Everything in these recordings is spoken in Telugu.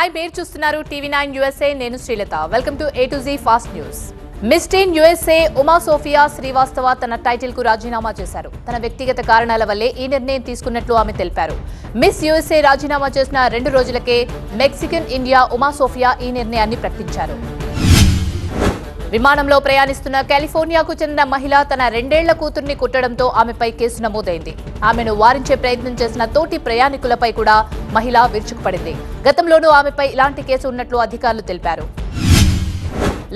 హాయ్ మీరు చూస్తున్నారు టీవీ9 యూఎస్ఏ నేను Srilatha welcome to A to Z fast news Miss Teen USA Uma Sophia Srivastava తన టైటిల్ కు రాజీనామా చేశారు. తన వ్యక్తిగత కారణాల వల్లే ఈ నిర్ణయం తీసుకున్నట్లు ఆమె తెలిపారు. మిస్ యూఎస్ఏ రాజీనామా చేసిన 2 రోజులకే మెక్సికన్ ఇండియా ఉమా సోఫియా ఈ నిర్ణయాన్ని ప్రకటించారు. విమానంలో ప్రయాణిస్తున్న కాలిఫోర్నియాకు చెందిన మహిళ తన 2 ఏళ్ల కూతుర్ని కుట్టడంతో ఆమెపై కేసు నమోదైంది. ఆమెను వారించే ప్రయత్నం చేసిన తోటి ప్రయాణికులపై కూడా మహిళ విరుచుకుపడింది. గతంలోనూ ఆమెపై ఇలాంటి కేసు ఉన్నట్లు అధికారులు తెలిపారు.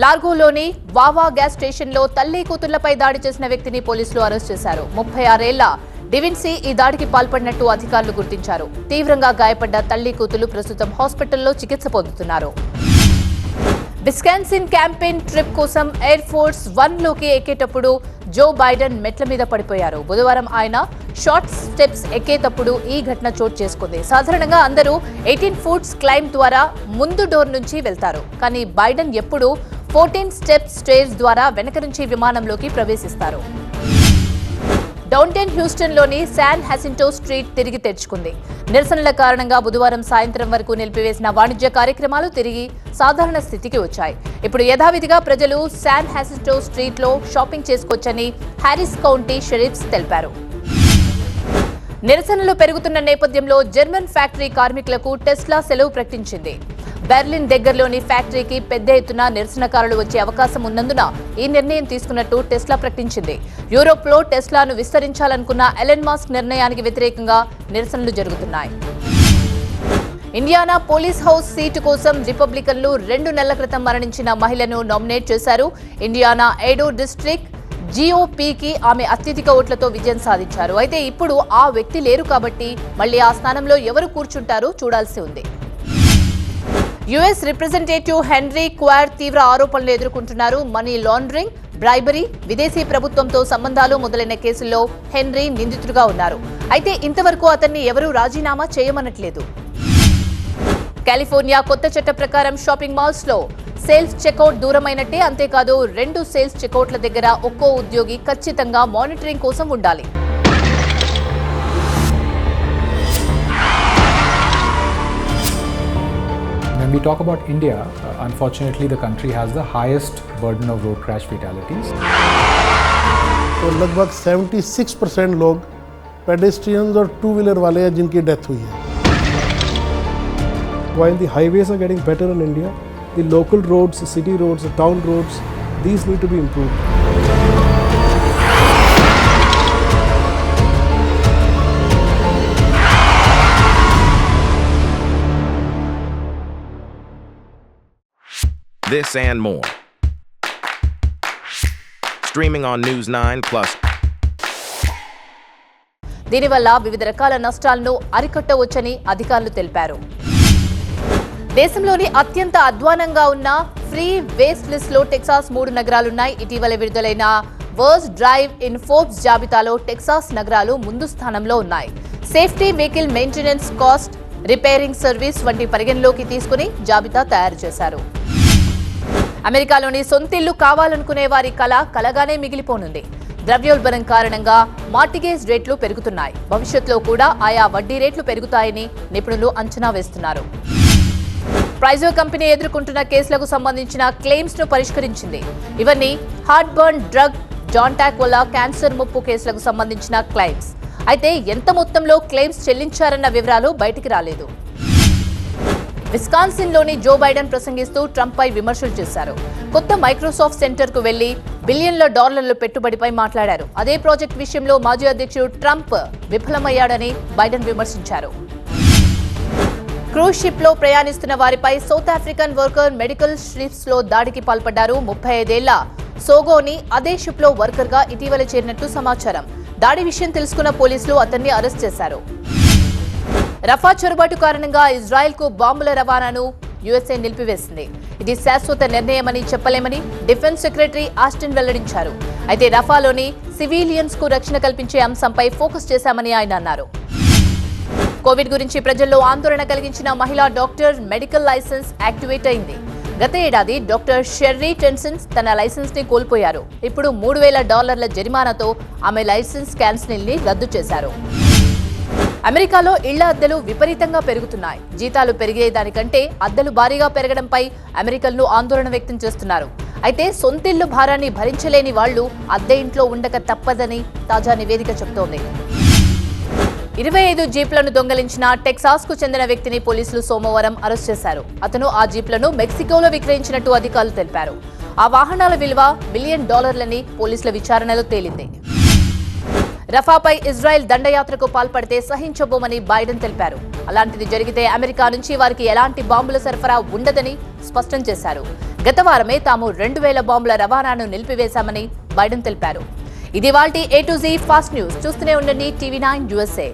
లార్గోలోని వావా గ్యాస్ స్టేషన్లో తల్లి కూతుర్లపై దాడి చేసిన వ్యక్తిని పోలీసులు అరెస్ట్ చేశారు. 36 ఏళ్ల డివిన్సీ ఈ దాడికి పాల్పడినట్టు అధికారులు గుర్తించారు. తీవ్రంగా గాయపడ్డ తల్లి కూతురు ప్రస్తుతం హాస్పిటల్లో చికిత్స పొందుతున్నారు. విస్కాన్సిన్ క్యాంపెయిన్ ట్రిప్ కోసం ఎయిర్ ఫోర్స్ 1 లోకి ఎక్కేటప్పుడు జో బైడెన్ మెట్ల మీద పడిపోయారు. బుధవారం ఆయన షార్ట్ స్టెప్స్ ఎక్కేటప్పుడు ఈ ఘటన చోటు చేసుకుంది. సాధారణంగా అందరూ 18 ఫుట్స్ క్లైంబ్ ద్వారా ముందు డోర్ నుంచి వెళ్తారు. కానీ బైడెన్ ఎప్పుడూ 14 స్టెప్స్ స్టేర్స్ ద్వారా వెనక నుంచి విమానంలోకి ప్రవేశిస్తారు. డౌన్టౌన్ హ్యూస్టన్లోని శాన్ హసింటో స్ట్రీట్ తిరిగి తెరుచుకుంది. నిరసనల కారణంగా బుధవారం సాయంత్రం వరకు నిలిపివేసిన వాణిజ్య కార్యక్రమాలు తిరిగి సాధారణ స్థితికి వచ్చాయి. ఇప్పుడు యథావిధిగా ప్రజలు శాన్ హసింటో స్ట్రీట్లో షాపింగ్ చేసుకోవచ్చని హారిస్ కౌంటీ షెరీఫ్స్ తెలిపారు. నిరసనలు పెరుగుతున్న నేపథ్యంలో జర్మన్ ఫ్యాక్టరీ కార్మికులకు టెస్లా సెలవు ప్రకటించింది. బెర్లిన్ దగ్గరలోని ఫ్యాక్టరీకి పెద్ద ఎత్తున నిరసనకారులు వచ్చే అవకాశం ఉన్నందున ఈ నిర్ణయం తీసుకున్నట్టు టెస్లా ప్రకటించింది. యూరోప్లో టెస్లాను విస్తరించాలనుకున్న ఎలన్ మస్క్ నిర్ణయానికి వ్యతిరేకంగా నిరసనలు జరుగుతున్నాయి. ఇండియానా పోలీస్ హౌస్ సీటు కోసం రిపబ్లికన్లు 2 నెలల క్రితం మరణించిన మహిళను నామినేట్ చేశారు. ఇండియానా ఏడో డిస్ట్రిక్ట్ జీఓపీకి ఆమె అత్యధిక ఓట్లతో విజయం సాధించారు. అయితే ఇప్పుడు ఆ వ్యక్తి లేరు కాబట్టి మళ్లీ ఆ స్థానంలో ఎవరు కూర్చుంటారో చూడాల్సి ఉంది. యుఎస్ రిప్రజెంటేటివ్ హెన్రీ క్వార్ తీవ్ర ఆరోపణలు ఎదుర్కొంటున్నారు. మనీ లాండరింగ్, బ్రైబరీ, విదేశీ ప్రభుత్వంతో సంబంధాలు మొదలైన కేసుల్లో హెన్రీ నిందితుడిగా ఉన్నారు. అయితే ఇంతవరకు అతన్ని ఎవరూ రాజీనామా చేయమనట్లేదు. కాలిఫోర్నియా కొత్త చట్ట ప్రకారం షాపింగ్ మాల్స్ లో సేల్స్ చెక్అవుట్ దూరమైనట్టే. అంతేకాదు 2 సేల్స్ చెక్అవుట్ల దగ్గర ఒక్కో ఉద్యోగి ఖచ్చితంగా మానిటరింగ్ కోసం ఉండాలి. When we talk about India, unfortunately the country has the highest burden of road crash fatalities. तो लगभग 76% लोग पेडेस्ट्रियंस और टू व्हीलर वाले हैं जिनकी डेथ हुई है. While the highways are getting better in India, the local roads, the city roads, the town roads, these need to be improved. This and more. Streaming on News 9 Plus. దీనివల్ల వివిధ రకాల నష్టాలను అరికట్టవచ్చని అధికారులు తెలిపారు. దేశంలోని అత్యంత అధ్వానంగా ఉన్న ఫ్రీ వేస్ట్ లిస్ట్ లో టెక్సాస్ 3 నగరాలున్నాయి. ఇటీవల విడుదలైన వర్స్ట్ డ్రైవ్ ఇన్ ఫోర్బ్స్ జాబితాలో టెక్సాస్ నగరాలు ముందు స్థానంలో ఉన్నాయి. Safety, vehicle maintenance cost, repairing service వంటి పరిగణలోకి తీసుకుని జాబితా తయారు చేశారు. అమెరికాలోని సొంతిల్లు కావాలనుకునే వారి కలగానే మిగిలిపోనుంది. ద్రవ్యోల్బణం కారణంగా మార్టిగేజ్ రేట్లు పెరుగుతున్నాయి. భవిష్యత్తులో కూడా ఆయా వడ్డీ రేట్లు పెరుగుతాయని నిపుణులు అంచనా వేస్తున్నారు. ప్రైజో కంపెనీ ఎదుర్కొంటున్న కేసులకు సంబంధించిన క్లెయిమ్స్ ను పరిష్కరించింది. ఇవన్నీ హార్ట్ బర్న్ డ్రగ్, జాంటాక్ వల్ల క్యాన్సర్ ముప్పు కేసులకు సంబంధించిన క్లెయిమ్స్. అయితే ఎంత మొత్తంలో క్లెయిమ్స్ చెల్లించారన్న వివరాలు బయటికి రాలేదు. విస్కాన్సిన్లోని జో బైడెన్ ప్రసంగిస్తూ ట్రంప్పై విమర్శలు చేశారు. కొత్త మైక్రోసాఫ్ట్ సెంటర్కు వెళ్లి బిలియన్ల డాలర్ల పెట్టుబడిపై మాట్లాడారు. అదే ప్రాజెక్ట్ విషయంలో మాజీ అధ్యక్షుడు ట్రంప్ విఫలమయ్యాడని బైడెన్ విమర్శించారు. క్రూజ్ షిప్ లో ప్రయాణిస్తున్న వారిపై south African worker medical ships లో దాడికి పాల్పడ్డారు. 35 ఏళ్ల సోగోని అదే షిప్ లో వర్కర్ గా ఇటీవల చేరినట్టు సమాచారం. దాడి విషయం తెలుసుకున్న పోలీసులు అతన్ని అరెస్ట్ చేశారు. రఫా చొరబాటు కారణంగా ఇజ్రాయెల్ కు బాంబుల రవాణాను యుఎస్ఏ నిలిపివేసింది. ఇది శాశ్వత నిర్ణయమని చెప్పలేమని డిఫెన్స్ సెక్రటరీ ఆస్టిన్ వెల్లడించారు. అయితే రఫాలోని సివిలియన్స్ కు రక్షణ కల్పించే అంశంపై ఫోకస్ చేశామని ఆయన అన్నారు. కోవిడ్ గురించి ప్రజల్లో ఆందోళన కలిగించిన మహిళా డాక్టర్ మెడికల్ లైసెన్స్ యాక్టివేట్ అయింది. గత ఏడాది డాక్టర్ షెర్రీ టెన్సన్స్ తన లైసెన్స్ ని కోల్పోయారు. ఇప్పుడు $3,000 జరిమానాతో ఆమె లైసెన్స్ క్యాన్సిల్ ని రద్దు చేశారు. అమెరికాలో ఇళ్ల అద్దెలు విపరీతంగా పెరుగుతున్నాయి. జీతాలు పెరిగేదానికంటే అద్దెలు భారీగా పెరగడంపై అమెరికన్లు ఆందోళన వ్యక్తం చేస్తున్నారు. అయితే సొంతిల్లు భారాన్ని భరించలేని వాళ్లు అద్దె ఇంట్లో ఉండక తప్పదని తాజా నివేదిక చెబుతోంది. 25 జీప్లను దొంగలించిన టెక్సాస్ కు చెందిన వ్యక్తిని పోలీసులు సోమవారం అరెస్ట్ చేశారు. అతను ఆ జీప్లను మెక్సికోలో విక్రయించినట్టు అధికారులు తెలిపారు. ఆ వాహనాల విలువ $1 బిలియన్ పోలీసుల విచారణలో తేలింది. రఫాపై ఇజ్రాయెల్ దండయాత్రకు పాల్పడితే సహించబోమని బైడెన్ తెలిపారు. అలాంటిది జరిగితే అమెరికా నుంచి వారికి ఎలాంటి బాంబుల సరఫరా ఉండదని స్పష్టం చేశారు. గత వారమే తాము 2000 బాంబుల రవాణాను నిలిపివేశామని బైడెన్ తెలిపారు. ఇది వాల్టి A to Z fast news. చూస్తూనే ఉండండి TV9 USA.